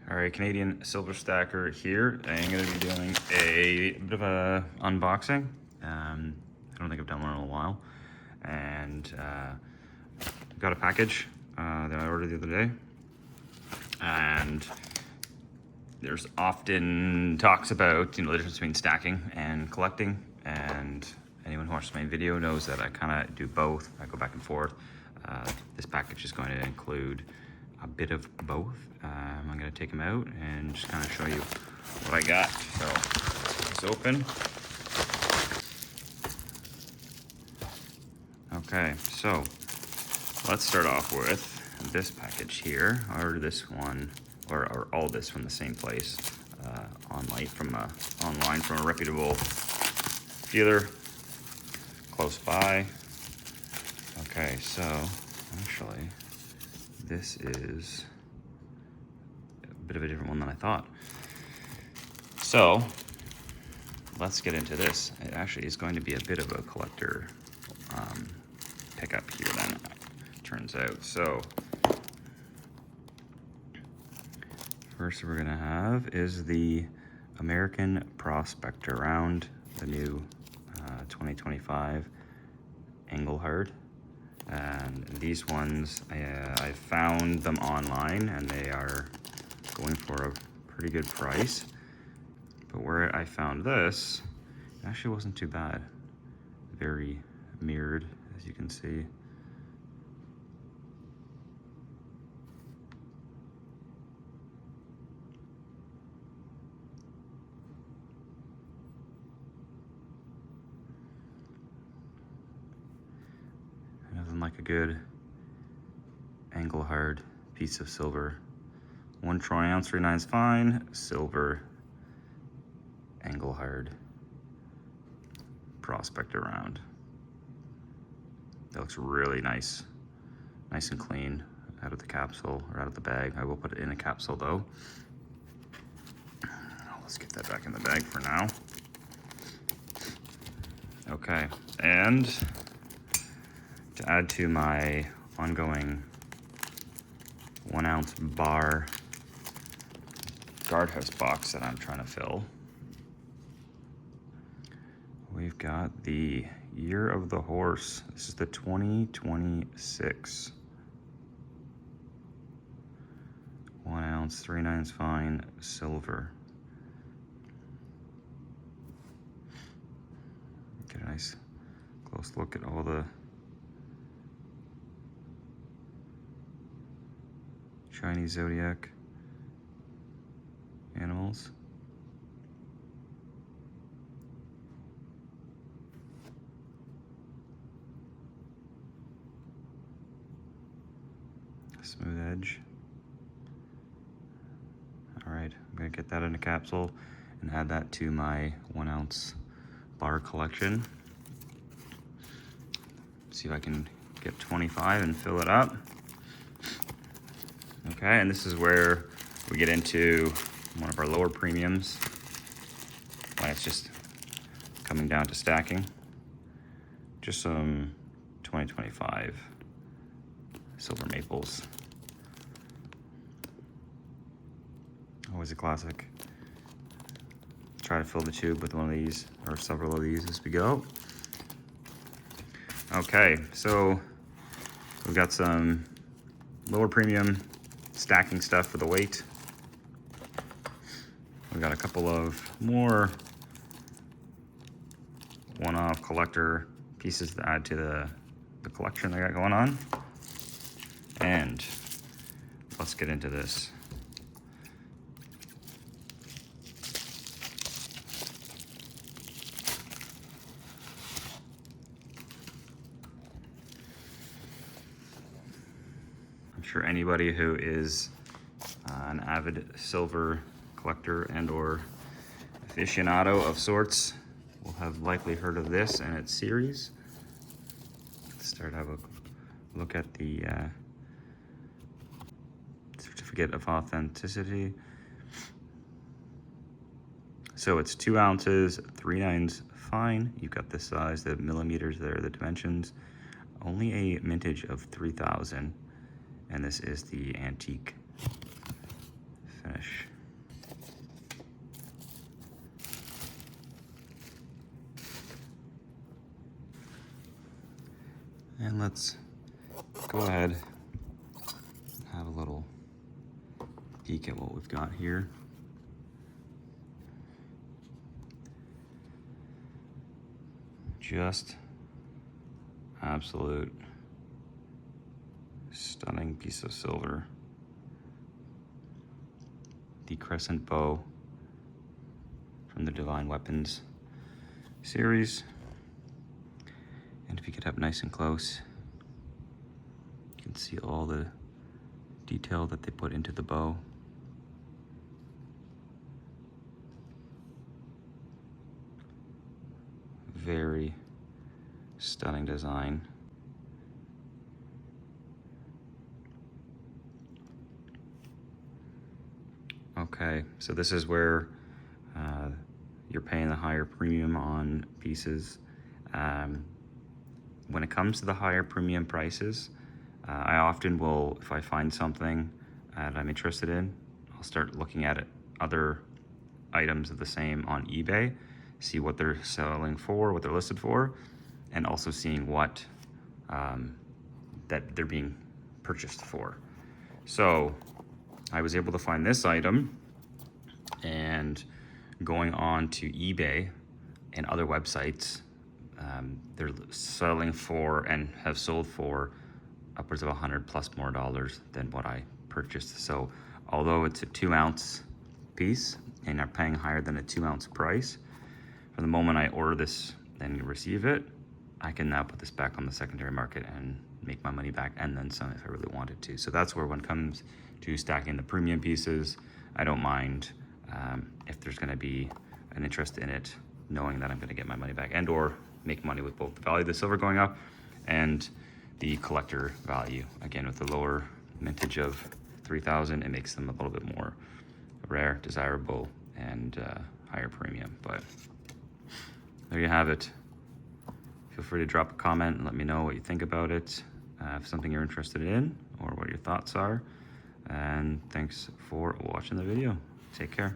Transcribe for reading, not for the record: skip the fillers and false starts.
All right, Canadian Silver Stacker here. I'm gonna be doing a bit of a unboxing. I don't think I've done one in a while. And got a package that I ordered the other day. And there's often talks about, the difference between stacking and collecting. And anyone who watches my video knows that I kind of do both. I go back and forth. This package is going to include a bit of both. I'm going to take them out and just kind of show you what I got. So it's open. Okay, so let's start off with this package here. I ordered this one, or all this from the same place, online from a reputable dealer close by. Okay, so actually this is a bit of a different one than I thought. So let's get into this. It actually is going to be a bit of a collector pickup here then, it turns out. So first we're gonna have is the American Prospector round, the new 2025 Engelhard. And these ones, I found them online and they are going for a pretty good price. But where I found this, it actually wasn't too bad. Very mirrored, as you can see. Nothing like a good Engelhard piece of silver. 1 troy ounce, 3/9 fine, silver Engelhard Prospector round. That looks really nice. Nice and clean out of the capsule or out of the bag. I will put it in a capsule though. Let's get that back in the bag for now. Okay, and to add to my ongoing 1 ounce bar guardhouse box that I'm trying to fill, we've got the Year of the Horse. This is the 2026. 1 ounce, 3/9 fine, silver. Get a nice close look at all the Chinese zodiac animals. Smooth edge. All right, I'm gonna get that in a capsule and add that to my 1 ounce bar collection. See if I can get 25 and fill it up. Okay, and this is where we get into one of our lower premiums when it's just coming down to stacking. Just some 2025 silver maples. Always a classic. Try to fill the tube with one of these or several of these as we go. Okay, so we've got some lower premium stacking stuff for the weight. We've got a couple of more one-off collector pieces to add to the collection I got going on. And let's get into this. I'm sure anybody who is an avid silver collector and or aficionado of sorts will have likely heard of this and its series. Let's start to have a look at the certificate of authenticity. So it's 2 ounces, 3/9 fine. You've got the size, the millimeters there, the dimensions. Only a mintage of 3000. And this is the antique finish. let's go ahead and have a little peek at what we've got here. Just absolute stunning piece of silver. The Crescent Bow from the Divine Weapons series. And if you get up nice and close, you can see all the detail that they put into the bow. Very stunning design. Okay, so this is where you're paying the higher premium on pieces. When it comes to the higher premium prices, I often will, if I find something that I'm interested in, I'll start looking at it, other items of the same on eBay, see what they're selling for, what they're listed for, and also seeing what that they're being purchased for. So I was able to find this item, and going on to eBay and other websites, they're selling for and have sold for upwards of $100+ more than what I purchased. So although it's a 2-ounce piece and are paying higher than a 2-ounce price, from the moment I order this and receive it, I can now put this back on the secondary market and make my money back, and then some if I really wanted to. So that's where, when it comes to stacking the premium pieces, I don't mind if there's going to be an interest in it, knowing that I'm going to get my money back, and or make money with both the value of the silver going up and the collector value. Again, with the lower mintage of 3000, it makes them a little bit more rare, desirable, and higher premium. But there you have it. Feel free to drop a comment and let me know what you think about it, if something you're interested in, or what your thoughts are. And thanks for watching the video. Take care.